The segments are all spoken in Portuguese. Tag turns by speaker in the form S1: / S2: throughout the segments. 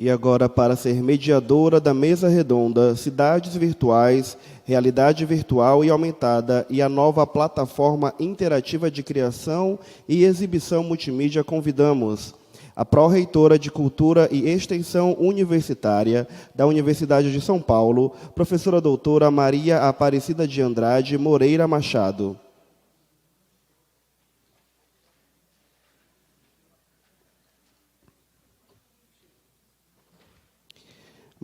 S1: E agora, para ser mediadora da mesa redonda Cidades Virtuais, Realidade Virtual e Aumentada e a nova plataforma interativa de criação e exibição multimídia, convidamos a pró-reitora de Cultura e Extensão Universitária da Universidade de São Paulo, professora doutora Maria Aparecida de Andrade Moreira Machado.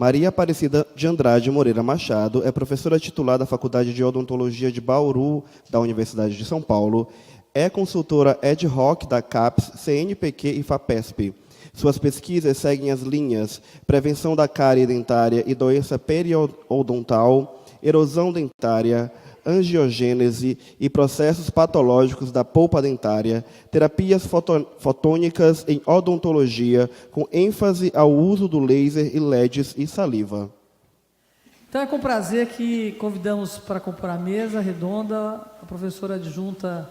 S1: Maria Aparecida de Andrade Moreira Machado é professora titular da Faculdade de Odontologia de Bauru, da Universidade de São Paulo, é consultora ad hoc da CAPES, CNPq e FAPESP. Suas pesquisas seguem as linhas prevenção da cárie dentária e doença periodontal, erosão dentária, angiogênese e processos patológicos da polpa dentária, terapias fotônicas em odontologia, com ênfase ao uso do laser e LEDs e saliva.
S2: Então, é com prazer que convidamos para compor a mesa redonda a professora adjunta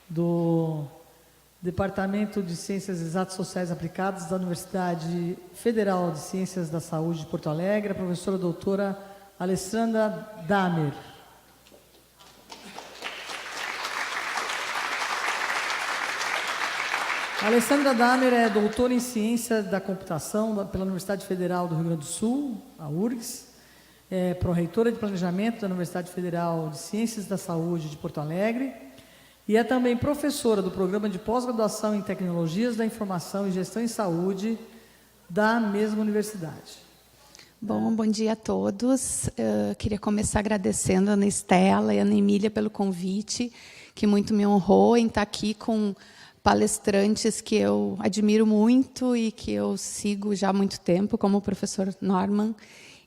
S2: do Departamento de Ciências Exatas Sociais Aplicadas da Universidade Federal de Ciências da Saúde de Porto Alegre, a professora doutora Alessandra Damer. A Alessandra Damer é doutora em Ciência da Computação pela Universidade Federal do Rio Grande do Sul, a URGS, é pró-reitora de Planejamento da Universidade Federal de Ciências da Saúde de Porto Alegre e é também professora do Programa de Pós-Graduação em Tecnologias da Informação e Gestão em Saúde da mesma universidade.
S3: Bom dia a todos. Queria começar agradecendo a Ana Estela e a Ana Emília pelo convite, que muito me honrou em estar aqui com palestrantes que eu admiro muito e que eu sigo já há muito tempo, como o professor Norman,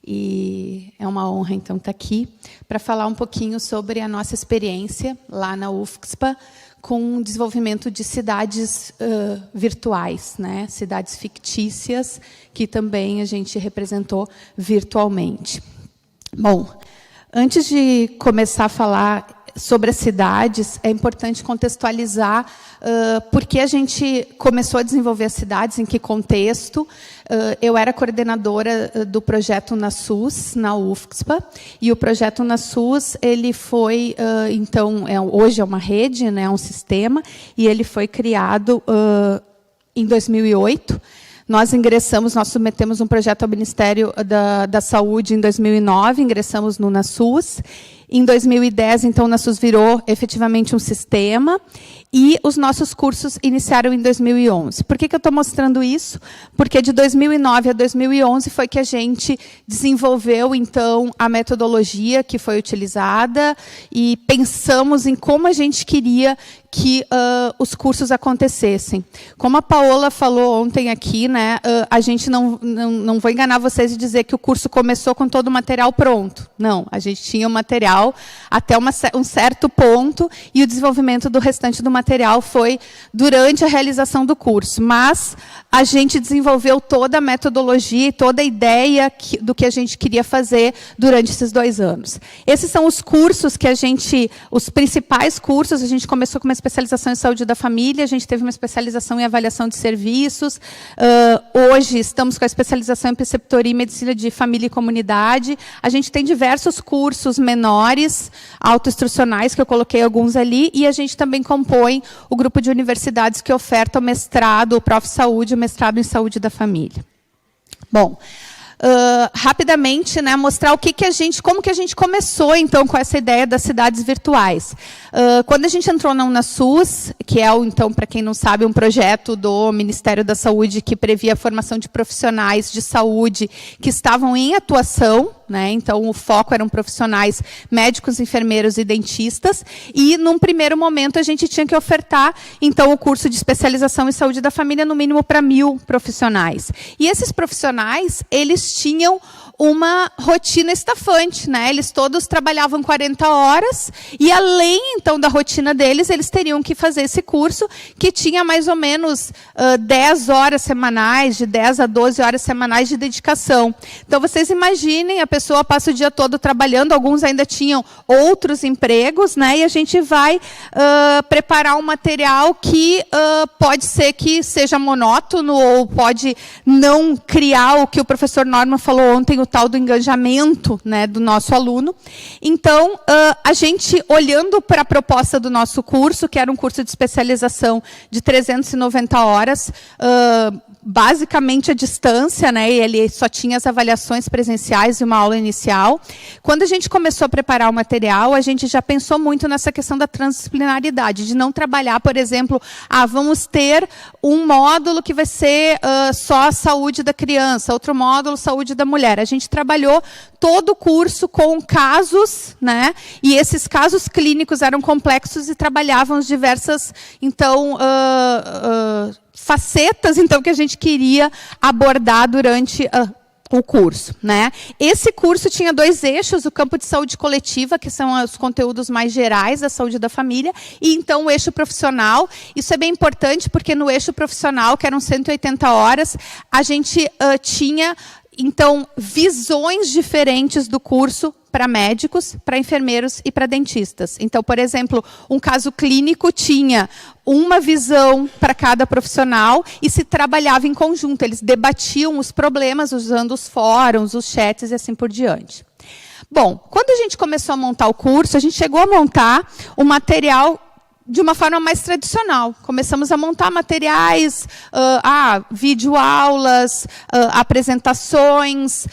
S3: e é uma honra, então, estar aqui para falar um pouquinho sobre a nossa experiência lá na UFSPA com o desenvolvimento de cidades virtuais, né? Cidades fictícias, que também a gente representou virtualmente. Bom, antes de começar a falar sobre as cidades, é importante contextualizar por que a gente começou a desenvolver as cidades, em que contexto. Eu era coordenadora do projeto NaSUS, na UFSPA, e o projeto NaSUS, ele foi, então, hoje é uma rede, né, um sistema, e ele foi criado em 2008. Nós submetemos um projeto ao Ministério da Saúde em 2009, ingressamos no NaSUS. Em 2010, então, o NaSUS virou efetivamente um sistema e os nossos cursos iniciaram em 2011. Por que eu estou mostrando isso? Porque de 2009 a 2011 foi que a gente desenvolveu, então, a metodologia que foi utilizada e pensamos em como a gente queria que os cursos acontecessem. Como a Paola falou ontem aqui, né, a gente não vou enganar vocês e dizer que o curso começou com todo o material pronto. Não, a gente tinha o material até um certo ponto e o desenvolvimento do restante do material foi durante a realização do curso. Mas a gente desenvolveu toda a metodologia e toda a ideia do que a gente queria fazer durante esses 2 anos. Esses são os cursos que os principais cursos, a gente começou com uma especialização em saúde da família, a gente teve uma especialização em avaliação de serviços, hoje estamos com a especialização em preceptoria e medicina de família e comunidade, a gente tem diversos cursos menores, autoinstrucionais, que eu coloquei alguns ali, e a gente também compõe o grupo de universidades que oferta o mestrado, o Prof. Saúde, o mestrado em saúde da família. Bom, rapidamente, né, mostrar como que a gente começou, então, com essa ideia das cidades virtuais. Quando a gente entrou na UNaSUS, que é, então, para quem não sabe, um projeto do Ministério da Saúde que previa a formação de profissionais de saúde que estavam em atuação, né? Então, o foco eram profissionais médicos, enfermeiros e dentistas, e, num primeiro momento, a gente tinha que ofertar, então, o curso de especialização em saúde da família, no mínimo, para 1.000 profissionais. E esses profissionais, eles tinham uma rotina estafante, né? Eles todos trabalhavam 40 horas e, além, então, da rotina deles, eles teriam que fazer esse curso, que tinha mais ou menos 10 horas semanais, de 10 a 12 horas semanais de dedicação. Então, vocês imaginem, a pessoa passa o dia todo trabalhando, alguns ainda tinham outros empregos, né? E a gente vai preparar um material que pode ser que seja monótono ou pode não criar o que o professor Norman falou ontem, o tal do engajamento, né, do nosso aluno. Então, a gente, olhando para a proposta do nosso curso, que era um curso de especialização de 390 horas, basicamente à distância, né, e ele só tinha as avaliações presenciais e uma aula inicial. Quando a gente começou a preparar o material, a gente já pensou muito nessa questão da transdisciplinaridade, de não trabalhar, por exemplo, vamos ter um módulo que vai ser só a saúde da criança, outro módulo saúde da mulher. A gente trabalhou todo o curso com casos, né, e esses casos clínicos eram complexos e trabalhavam diversas, então, facetas, então, que a gente queria abordar durante o curso, né? Esse curso tinha 2 eixos: o campo de saúde coletiva, que são os conteúdos mais gerais da saúde da família, e então o eixo profissional. Isso é bem importante, porque no eixo profissional, que eram 180 horas, a gente tinha, então, visões diferentes do curso para médicos, para enfermeiros e para dentistas. Então, por exemplo, um caso clínico tinha uma visão para cada profissional e se trabalhava em conjunto. Eles debatiam os problemas usando os fóruns, os chats e assim por diante. Bom, quando a gente começou a montar o curso, a gente chegou a montar o material de uma forma mais tradicional. Começamos a montar materiais, videoaulas, apresentações,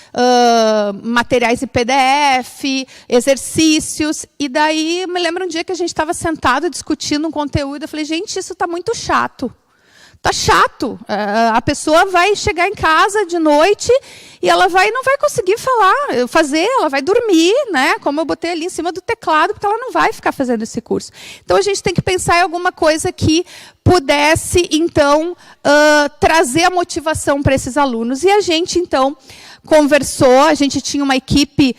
S3: materiais em PDF, exercícios. E daí, eu me lembro um dia que a gente estava sentado discutindo um conteúdo, eu falei, gente, isso está muito chato. Está chato. A pessoa vai chegar em casa de noite e ela não vai conseguir fazer, ela vai dormir, né? Como eu botei ali em cima do teclado, porque ela não vai ficar fazendo esse curso. Então, a gente tem que pensar em alguma coisa que pudesse, então, trazer a motivação para esses alunos. E a gente, então, conversou, a gente tinha uma equipe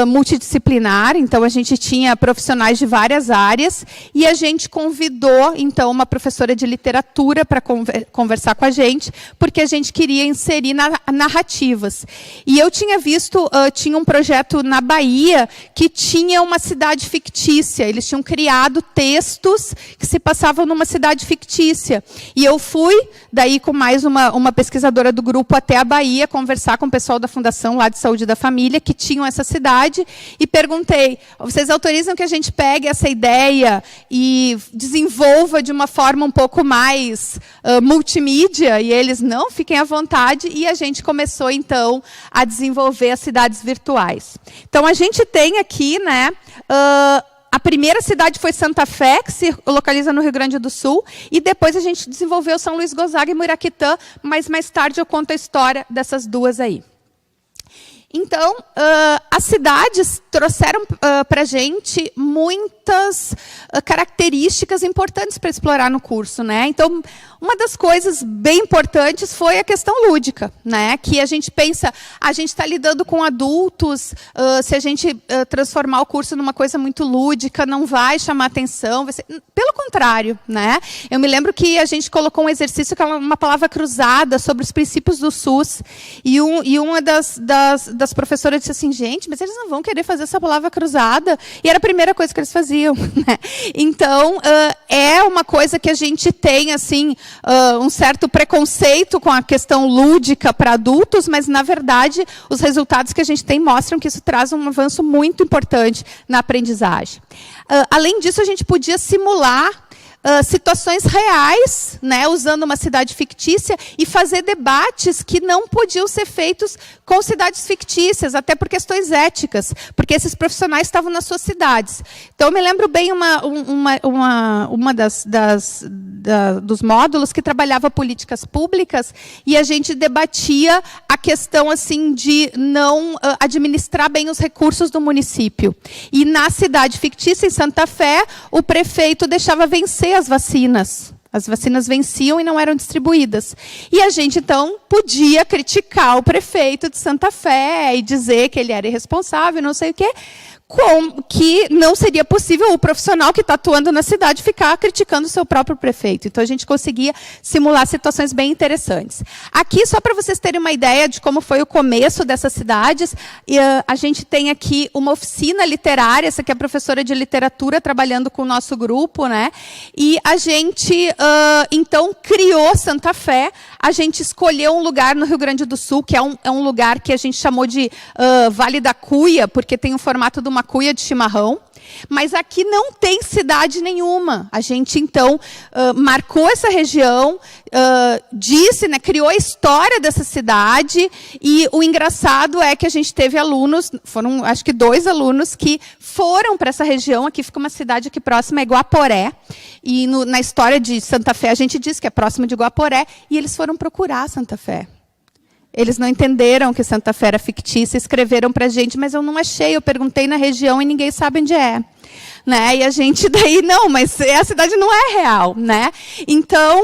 S3: multidisciplinar, então a gente tinha profissionais de várias áreas, e a gente convidou, então, uma professora de literatura para conversar com a gente, porque a gente queria inserir narrativas. E eu tinha visto, tinha um projeto na Bahia que tinha uma cidade fictícia, eles tinham criado textos que se passavam numa cidade fictícia. E eu fui, daí com mais uma pesquisadora do grupo, até a Bahia, conversar com o pessoal da Fundação lá de Saúde da Família, que tinham essa cidade, e perguntei, vocês autorizam que a gente pegue essa ideia e desenvolva de uma forma um pouco mais multimídia? E eles, não, fiquem à vontade, e a gente começou, então, a desenvolver as cidades virtuais. Então, a gente tem aqui, né, a primeira cidade foi Santa Fé, que se localiza no Rio Grande do Sul, e depois a gente desenvolveu São Luís Gonzaga e Muraquitã, mas mais tarde eu conto a história dessas duas aí. Então, as cidades trouxeram para a gente muitas características importantes para explorar no curso, né? Então, uma das coisas bem importantes foi a questão lúdica, né? Que a gente pensa, a gente está lidando com adultos, se a gente transformar o curso numa coisa muito lúdica, não vai chamar atenção, vai ser... Pelo contrário, né? Eu me lembro que a gente colocou um exercício que é uma palavra cruzada sobre os princípios do SUS, e uma das professoras disse assim, gente, mas eles não vão querer fazer essa palavra cruzada? E era a primeira coisa que eles faziam, né? Então, é uma coisa que a gente tem, assim, um certo preconceito com a questão lúdica para adultos, mas, na verdade, os resultados que a gente tem mostram que isso traz um avanço muito importante na aprendizagem. Além disso, a gente podia simular situações reais, né, usando uma cidade fictícia, e fazer debates que não podiam ser feitos com cidades fictícias, até por questões éticas, porque esses profissionais estavam nas suas cidades. Então, eu me lembro bem uma dos módulos que trabalhava políticas públicas, e a gente debatia a questão, assim, de não administrar bem os recursos do município. E na cidade fictícia, em Santa Fé, o prefeito deixava vencer as vacinas. As vacinas venciam e não eram distribuídas. E a gente, então, podia criticar o prefeito de Santa Fé e dizer que ele era irresponsável, não sei o quê, que não seria possível o profissional que está atuando na cidade ficar criticando o seu próprio prefeito. Então, a gente conseguia simular situações bem interessantes. Aqui, só para vocês terem uma ideia de como foi o começo dessas cidades, a gente tem aqui uma oficina literária, essa aqui é a professora de literatura trabalhando com o nosso grupo, né? E a gente, então, criou Santa Fé, a gente escolheu um lugar no Rio Grande do Sul, que é um lugar que a gente chamou de Vale da Cuia, porque tem o formato de uma cuia de chimarrão, mas aqui não tem cidade nenhuma. A gente, então, marcou essa região, disse, né, criou a história dessa cidade, e o engraçado é que a gente teve alunos, foram acho que 2 alunos, que foram para essa região. Aqui fica uma cidade aqui próxima, é Guaporé, e na história de Santa Fé a gente diz que é próximo de Guaporé, e eles foram procurar Santa Fé. Eles não entenderam que Santa Fé era fictícia, escreveram para a gente, mas eu não achei, eu perguntei na região e ninguém sabe onde é. Né? E a gente daí, não, mas a cidade não é real. Né? Então,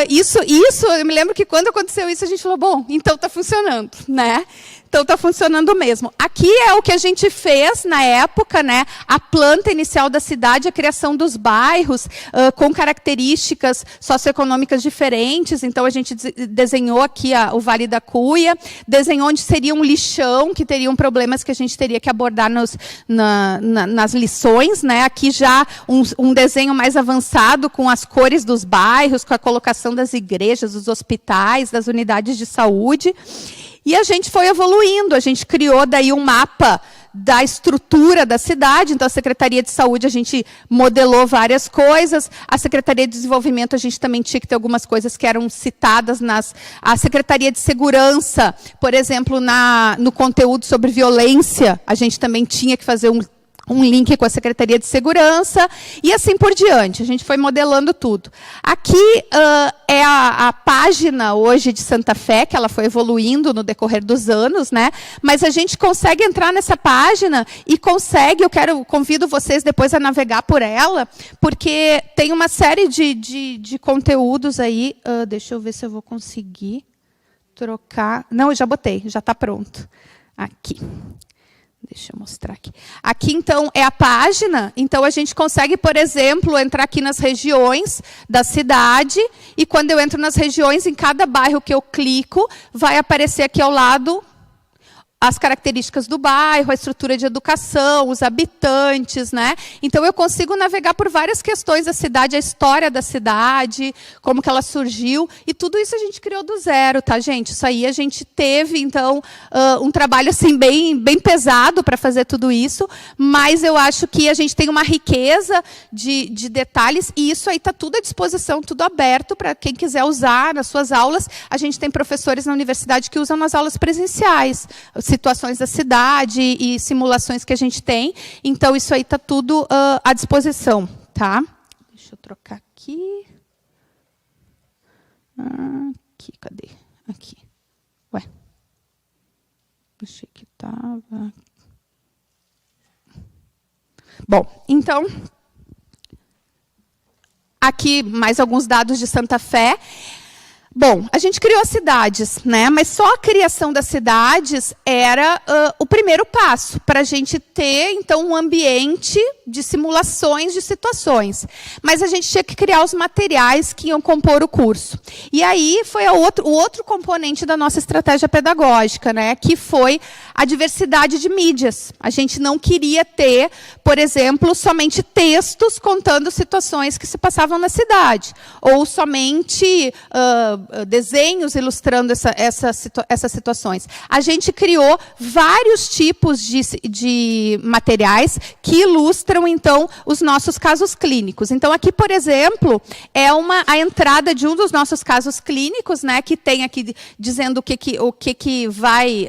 S3: isso, eu me lembro que quando aconteceu isso, a gente falou, bom, então está funcionando. Né? Então, está funcionando mesmo. Aqui é o que a gente fez na época, né? A planta inicial da cidade, a criação dos bairros com características socioeconômicas diferentes. Então, a gente desenhou aqui o Vale da Cuia, desenhou onde seria um lixão, que teriam problemas que a gente teria que abordar nas lições. Né? Aqui já um desenho mais avançado com as cores dos bairros, com a colocação das igrejas, dos hospitais, das unidades de saúde. E a gente foi evoluindo, a gente criou daí um mapa da estrutura da cidade. Então, a Secretaria de Saúde, a gente modelou várias coisas. A Secretaria de Desenvolvimento, a gente também tinha que ter algumas coisas que eram citadas a Secretaria de Segurança, por exemplo, no conteúdo sobre violência, a gente também tinha que fazer um link com a Secretaria de Segurança, e assim por diante. A gente foi modelando tudo. Aqui é a página hoje de Santa Fé, que ela foi evoluindo no decorrer dos anos, né? Mas a gente consegue entrar nessa página e consegue, convido vocês depois a navegar por ela, porque tem uma série de conteúdos aí. Deixa eu ver se eu vou conseguir trocar. Não, eu já botei, já está pronto. Aqui. Deixa eu mostrar aqui. Aqui, então, é a página. Então, a gente consegue, por exemplo, entrar aqui nas regiões da cidade. E quando eu entro nas regiões, em cada bairro que eu clico, vai aparecer aqui ao lado as características do bairro, a estrutura de educação, os habitantes, né? Então, eu consigo navegar por várias questões da cidade, a história da cidade, como que ela surgiu, e tudo isso a gente criou do zero, tá, gente? Isso aí a gente teve, então, um trabalho assim, bem pesado para fazer tudo isso, mas eu acho que a gente tem uma riqueza de detalhes, e isso aí está tudo à disposição, tudo aberto para quem quiser usar nas suas aulas. A gente tem professores na universidade que usam nas aulas presenciais, situações da cidade e simulações que a gente tem. Então, isso aí está tudo à disposição. Tá? Deixa eu trocar aqui. Aqui, cadê? Aqui. Ué. Achei que estava. Bom, então, aqui mais alguns dados de Santa Fé. Bom, a gente criou as cidades, né? Mas só a criação das cidades era o primeiro passo para a gente ter, então, um ambiente de simulações de situações. Mas a gente tinha que criar os materiais que iam compor o curso. E aí foi o outro componente da nossa estratégia pedagógica, né? Que foi a diversidade de mídias. A gente não queria ter, por exemplo, somente textos contando situações que se passavam na cidade, ou somente desenhos ilustrando essas situações. A gente criou vários tipos de materiais que ilustram, então, os nossos casos clínicos. Então, aqui, por exemplo, é a entrada de um dos nossos casos clínicos, né, que tem aqui dizendo o que vai,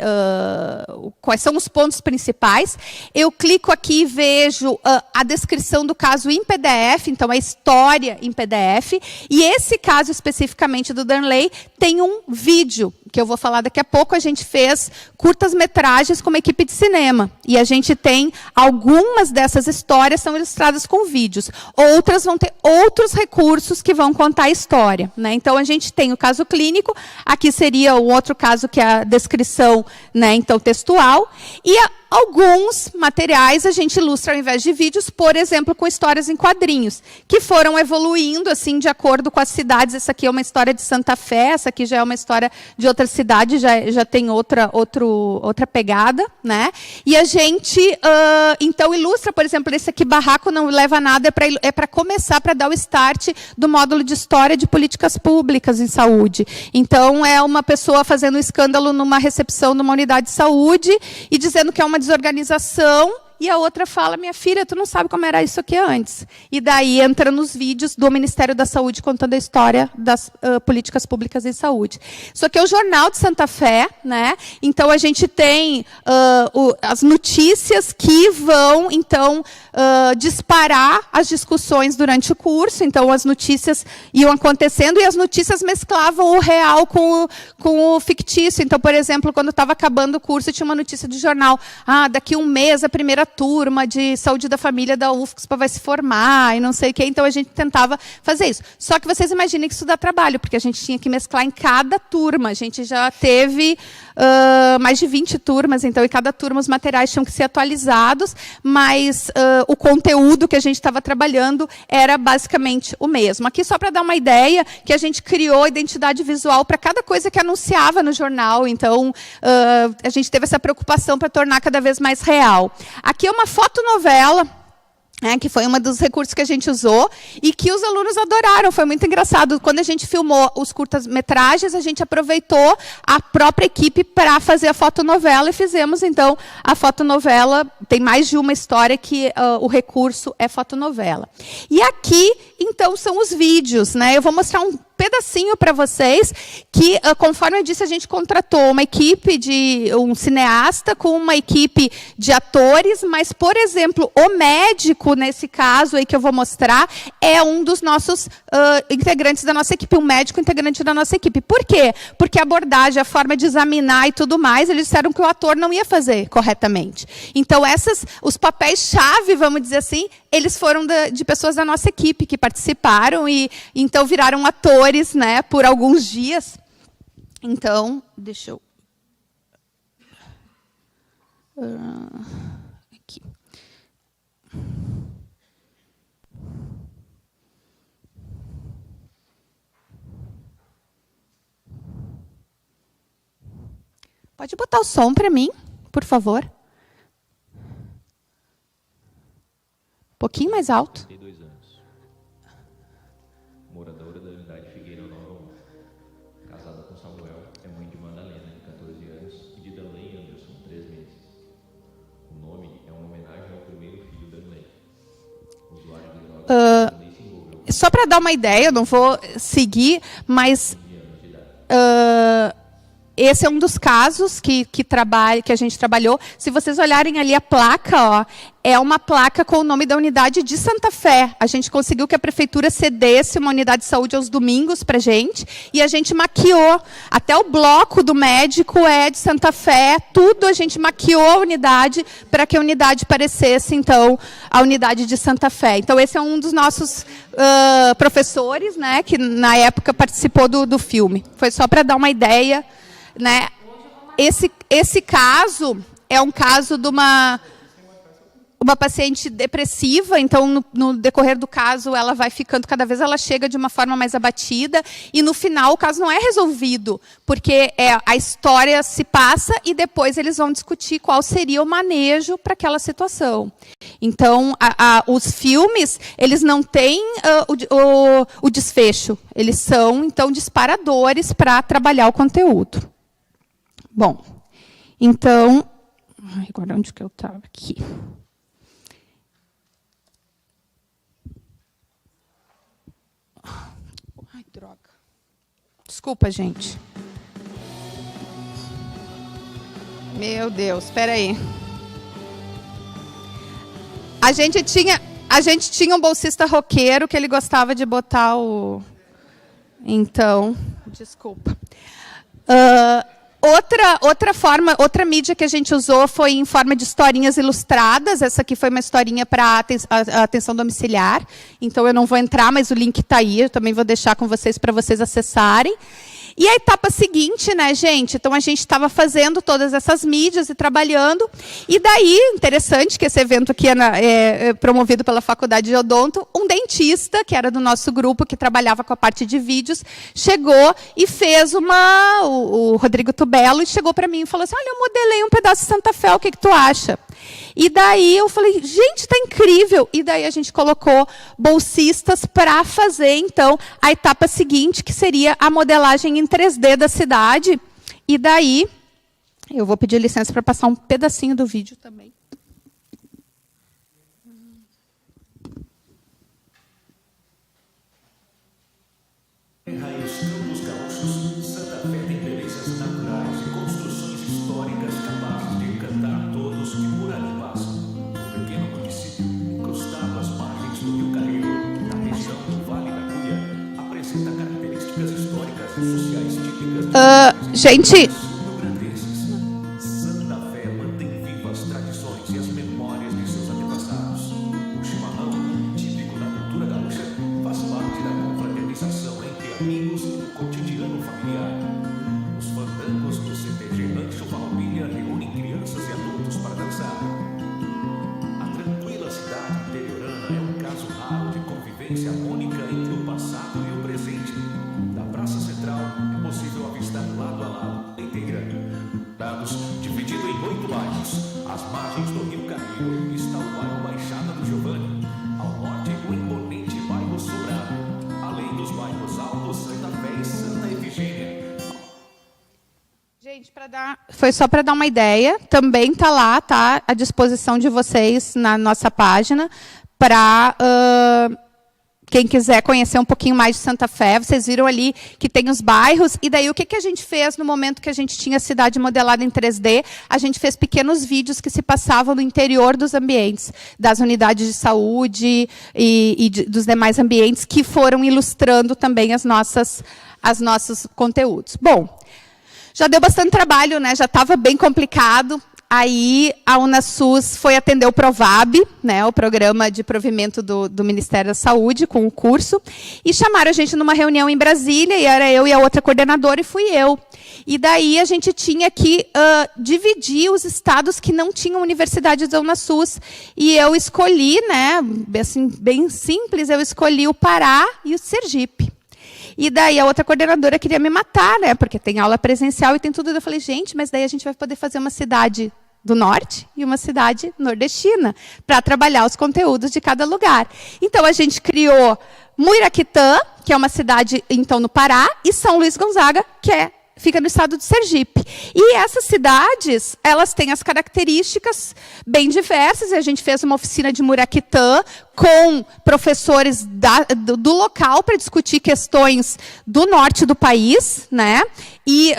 S3: quais são os pontos principais. Eu clico aqui e vejo a descrição do caso em PDF, então, a história em PDF, e esse caso especificamente do Darnley tem um vídeo. que eu vou falar daqui a pouco, a gente fez curtas-metragens com uma equipe de cinema. E a gente tem algumas dessas histórias são ilustradas com vídeos. Outras vão ter outros recursos que vão contar a história, né? Então, a gente tem o caso clínico, aqui seria o outro caso, que é a descrição, né, então, textual. E alguns materiais a gente ilustra ao invés de vídeos, por exemplo, com histórias em quadrinhos, que foram evoluindo assim de acordo com as cidades. Essa aqui é uma história de Santa Fé, essa aqui já é uma história de outra cidade, já tem outra pegada, né? E a gente, então, ilustra, por exemplo, esse aqui, Barraco Não Leva Nada, é para começar, para dar o start do módulo de História de Políticas Públicas em Saúde. Então, é uma pessoa fazendo um escândalo numa recepção de uma unidade de saúde e dizendo que é uma desorganização, e a outra fala, minha filha, tu não sabe como era isso aqui antes. E daí entra nos vídeos do Ministério da Saúde contando a história das políticas públicas em saúde. Isso aqui é o Jornal de Santa Fé, né? Então, a gente tem as notícias que vão, então, disparar as discussões durante o curso. Então, as notícias iam acontecendo e as notícias mesclavam o real com o fictício. Então, por exemplo, quando estava acabando o curso, tinha uma notícia de jornal. Daqui um mês, a primeira turma de saúde da família da UFSPA vai se formar, e não sei o quê. Então, a gente tentava fazer isso. Só que vocês imaginem que isso dá trabalho, porque a gente tinha que mesclar em cada turma. A gente já teve mais de 20 turmas, então, em cada turma os materiais tinham que ser atualizados, mas o conteúdo que a gente estava trabalhando era basicamente o mesmo. Aqui, só para dar uma ideia, que a gente criou identidade visual para cada coisa que anunciava no jornal. Então, a gente teve essa preocupação para tornar cada vez mais real. Aqui é uma fotonovela, que foi um dos recursos que a gente usou e que os alunos adoraram. Foi muito engraçado. Quando a gente filmou os curtas-metragens, a gente aproveitou a própria equipe para fazer a fotonovela e fizemos, então, a fotonovela. Tem mais de uma história que o recurso é fotonovela. E aqui, então, são os vídeos, né? Eu vou mostrar um pedacinho para vocês que, conforme eu disse, a gente contratou uma equipe de um cineasta com uma equipe de atores, mas, por exemplo, o médico, nesse caso aí que eu vou mostrar, é um dos nossos integrantes da nossa equipe, um médico integrante da nossa equipe. Por quê? Porque a abordagem, a forma de examinar e tudo mais, eles disseram que o ator não ia fazer corretamente. Então, os papéis-chave, vamos dizer assim, eles foram de pessoas da nossa equipe que participaram e, então, viraram atores, né, por alguns dias. Então, deixa eu... aqui. Pode botar o som para mim, por favor? Um pouquinho mais alto.
S4: 32 anos. Moradora da unidade Figueira Nova 1. Casada com Samuel, é mãe de Madalena, de 14 anos, e de Danley Anderson, 3 meses. O nome é uma homenagem ao primeiro filho da Danley. Usuário de drogas, Danley se envolveu.
S3: Só para dar uma ideia, eu não vou seguir, mas esse é um dos casos que a gente trabalhou. Se vocês olharem ali a placa, é uma placa com o nome da unidade de Santa Fé. A gente conseguiu que a prefeitura cedesse uma unidade de saúde aos domingos para a gente, e a gente maquiou. Até o bloco do médico é de Santa Fé, tudo a gente maquiou a unidade para que a unidade parecesse, então, a unidade de Santa Fé. Então, esse é um dos nossos professores, né, que na época participou do filme. Foi só para dar uma ideia, né? Esse caso é um caso de uma paciente depressiva. Então, no decorrer do caso, ela vai ficando, cada vez ela chega de uma forma mais abatida, e no final o caso não é resolvido, porque a história se passa e depois eles vão discutir qual seria o manejo para aquela situação. Então, os filmes, eles não têm o desfecho, eles são, então, disparadores para trabalhar o conteúdo. Bom, então, agora onde que eu estava aqui? Ai, droga. Desculpa, gente. Meu Deus, espera aí. A gente tinha um bolsista roqueiro que ele gostava de botar o... Então, desculpa. Outra mídia que a gente usou foi em forma de historinhas ilustradas. Essa aqui foi uma historinha para a atenção domiciliar. Então, eu não vou entrar, mas o link está aí. Eu também vou deixar com vocês para vocês acessarem. E a etapa seguinte, né, gente? Então, a gente estava fazendo todas essas mídias e trabalhando. E daí, interessante que esse evento aqui é promovido pela Faculdade de Odonto, um dentista, que era do nosso grupo, que trabalhava com a parte de vídeos, chegou e fez o Rodrigo Tubelo, e chegou para mim e falou assim, olha, eu modelei um pedaço de Santa Fé, o que tu acha? E daí eu falei, gente, está incrível. E daí a gente colocou bolsistas para fazer, então, a etapa seguinte, que seria a modelagem em 3D da cidade. E daí, eu vou pedir licença para passar um pedacinho do vídeo também.
S5: Raiz Campos Gaúchos, Santa Fé tem belezas naturais e construções históricas capazes de encantar todos que por ali passam. Um pequeno município, encostado às margens do Rio Carreiro, na região do Vale da Cunha, apresenta características históricas e sociais típicas
S3: gente,
S5: Santa Fé mantém vivas tradições e as memórias de seus antepassados. O chimarrão, típico da cultura gaúcha, faz parte da confraternização entre amigos e do cotidiano familiar. Os fandangos do CTG Rancho Farroupilha reúnem crianças e adultos para dançar. A tranquila cidade interiorana é um caso raro de convivência harmônica entre o passado e o presente. Da Praça Central é possível avistar lado a lado, integrando. Dados dividido em 8 bairros. Às margens do Rio Carreiro está o bairro Baixada do Giovanni. Ao norte, o imponente bairro Sobrado. Além dos bairros Alto, Santa Fé e Santa Efigênia.
S3: gente, foi só para dar uma ideia. Também está lá, tá à disposição de vocês na nossa página para quem quiser conhecer um pouquinho mais de Santa Fé. Vocês viram ali que tem os bairros. E daí, o que a gente fez no momento que a gente tinha a cidade modelada em 3D? A gente fez pequenos vídeos que se passavam no interior dos ambientes, das unidades de saúde e dos demais ambientes, que foram ilustrando também os nossos conteúdos. Bom, já deu bastante trabalho, né? Já estava bem complicado. Aí, a UNASUS foi atender o PROVAB, né, o Programa de Provimento do Ministério da Saúde, com o curso, e chamaram a gente numa reunião em Brasília, e era eu e a outra coordenadora, e fui eu. E daí, a gente tinha que dividir os estados que não tinham universidades da UNASUS, e eu escolhi, né, assim, bem simples, eu escolhi o Pará e o Sergipe. E daí a outra coordenadora queria me matar, né? Porque tem aula presencial e tem tudo. Eu falei, gente, mas daí a gente vai poder fazer uma cidade do norte e uma cidade nordestina para trabalhar os conteúdos de cada lugar. Então, a gente criou Muiraquitã, que é uma cidade, então, no Pará, e São Luís Gonzaga, que fica no estado de Sergipe. E essas cidades, elas têm as características bem diversas. E a gente fez uma oficina de Muiraquitã com professores do local para discutir questões do norte do país, né? E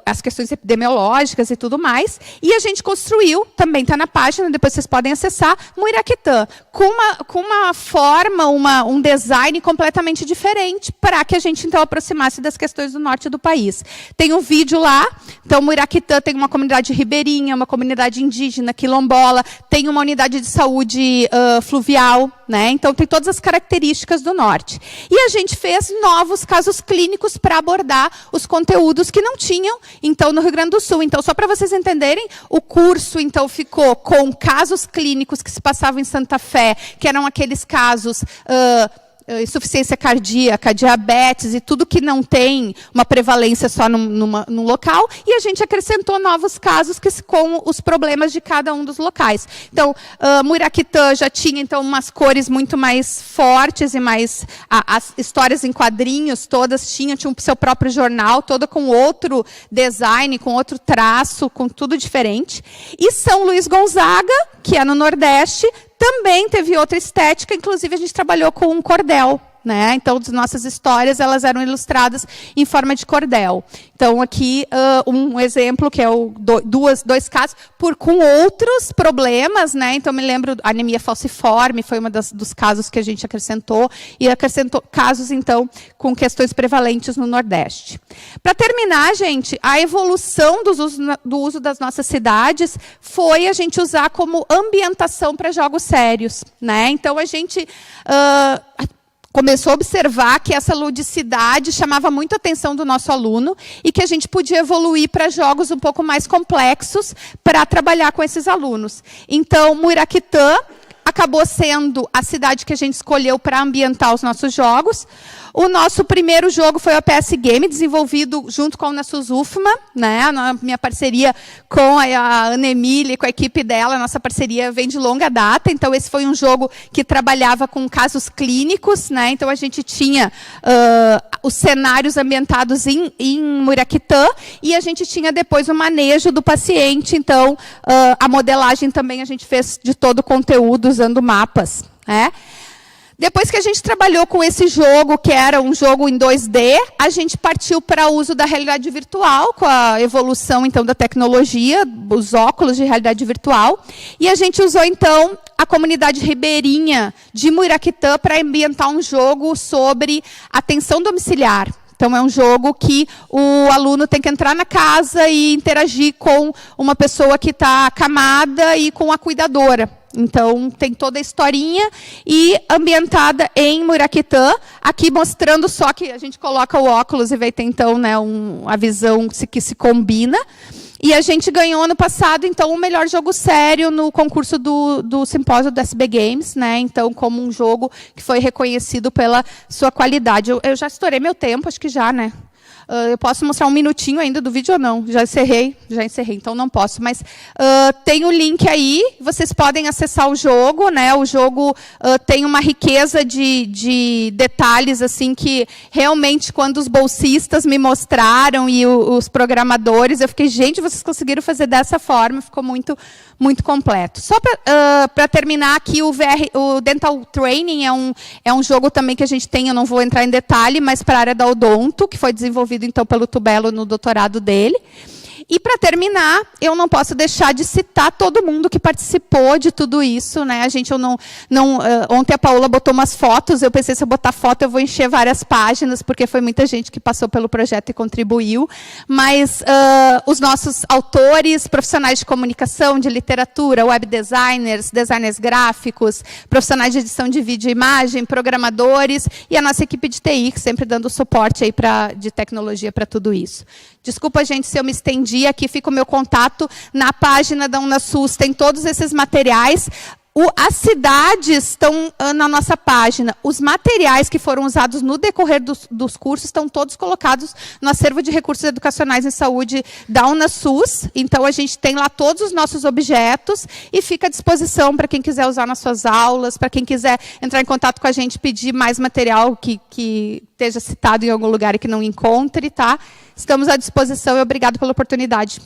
S3: as questões epidemiológicas e tudo mais. E a gente construiu, também está na página, depois vocês podem acessar, Muiraquitã, com uma forma, um design completamente diferente, para que a gente, então, aproximasse das questões do norte do país. Tem um vídeo lá. Então, Muiraquitã tem uma comunidade ribeirinha, uma comunidade indígena, quilombola, tem uma unidade de saúde fluvial, né? Então, tem todas as características do norte. E a gente fez novos casos clínicos para abordar os conteúdos que não tinham, então, no Rio Grande do Sul. Então, só para vocês entenderem, o curso, então, ficou com casos clínicos que se passavam em Santa Fé, que eram aqueles casos insuficiência cardíaca, diabetes e tudo que não tem uma prevalência só num local, e a gente acrescentou novos casos com os problemas de cada um dos locais. Então, Muiraquitã já tinha, então, umas cores muito mais fortes e mais... As histórias em quadrinhos todas tinham o seu próprio jornal, toda com outro design, com outro traço, com tudo diferente. E São Luís Gonzaga, que é no Nordeste, também teve outra estética, inclusive a gente trabalhou com um cordel, né? Então, as nossas histórias elas eram ilustradas em forma de cordel. Então, aqui um exemplo, que é dois casos, com outros problemas, né? Então, me lembro, anemia falciforme foi um dos casos que a gente acrescentou, e acrescentou casos, então, com questões prevalentes no Nordeste. Para terminar, gente, a evolução do uso das nossas cidades foi a gente usar como ambientação para jogos sérios, né? Então, a gente começou a observar que essa ludicidade chamava muito a atenção do nosso aluno e que a gente podia evoluir para jogos um pouco mais complexos para trabalhar com esses alunos. Então, Muiraquitã acabou sendo a cidade que a gente escolheu para ambientar os nossos jogos. O nosso primeiro jogo foi o PS Game, desenvolvido junto com a Unasus UFMA, né? A minha parceria com a Ana Emília e com a equipe dela, a nossa parceria vem de longa data. Então, esse foi um jogo que trabalhava com casos clínicos, né? Então, a gente tinha os cenários ambientados em Muiraquitã e a gente tinha depois o manejo do paciente. Então, a modelagem também a gente fez de todo o conteúdo usando mapas, né? Depois que a gente trabalhou com esse jogo, que era um jogo em 2D, a gente partiu para o uso da realidade virtual, com a evolução, então, da tecnologia, os óculos de realidade virtual. E a gente usou, então, a comunidade ribeirinha de Muiraquitã para ambientar um jogo sobre atenção domiciliar. Então, é um jogo que o aluno tem que entrar na casa e interagir com uma pessoa que está acamada e com a cuidadora. Então, tem toda a historinha e ambientada em Muiraquitã, aqui mostrando só que a gente coloca o óculos e vai ter, então, né, a visão que se combina. E a gente ganhou, ano passado, então, o melhor jogo sério no concurso do simpósio do SB Games, né? Então, como um jogo que foi reconhecido pela sua qualidade. Eu já estourei meu tempo, acho que já, né? Eu posso mostrar um minutinho ainda do vídeo ou não? Já encerrei, então não posso. Mas tem o link aí, vocês podem acessar o jogo, né? O jogo tem uma riqueza de detalhes, assim, que realmente, quando os bolsistas me mostraram e os programadores, eu fiquei, gente, vocês conseguiram fazer dessa forma, ficou muito, muito completo. Só para terminar aqui, o Dental Training é um jogo também que a gente tem, eu não vou entrar em detalhe, mas para a área da odonto, que foi desenvolvido, então, pelo Tubelo no doutorado dele. E, para terminar, eu não posso deixar de citar todo mundo que participou de tudo isso, né? Ontem a Paola botou umas fotos, eu pensei, se eu botar foto, eu vou encher várias páginas, porque foi muita gente que passou pelo projeto e contribuiu. Mas os nossos autores, profissionais de comunicação, de literatura, web designers, designers gráficos, profissionais de edição de vídeo e imagem, programadores, e a nossa equipe de TI, que sempre dando suporte aí de tecnologia para tudo isso. Desculpa, gente, se eu me estendi. Aqui fica o meu contato. Na página da Unasus tem todos esses materiais. As cidades estão na nossa página. Os materiais que foram usados no decorrer dos cursos estão todos colocados no acervo de recursos educacionais em saúde da Unasus. Então, a gente tem lá todos os nossos objetos e fica à disposição para quem quiser usar nas suas aulas, para quem quiser entrar em contato com a gente, pedir mais material que esteja citado em algum lugar e que não encontre, tá? Estamos à disposição e obrigado pela oportunidade.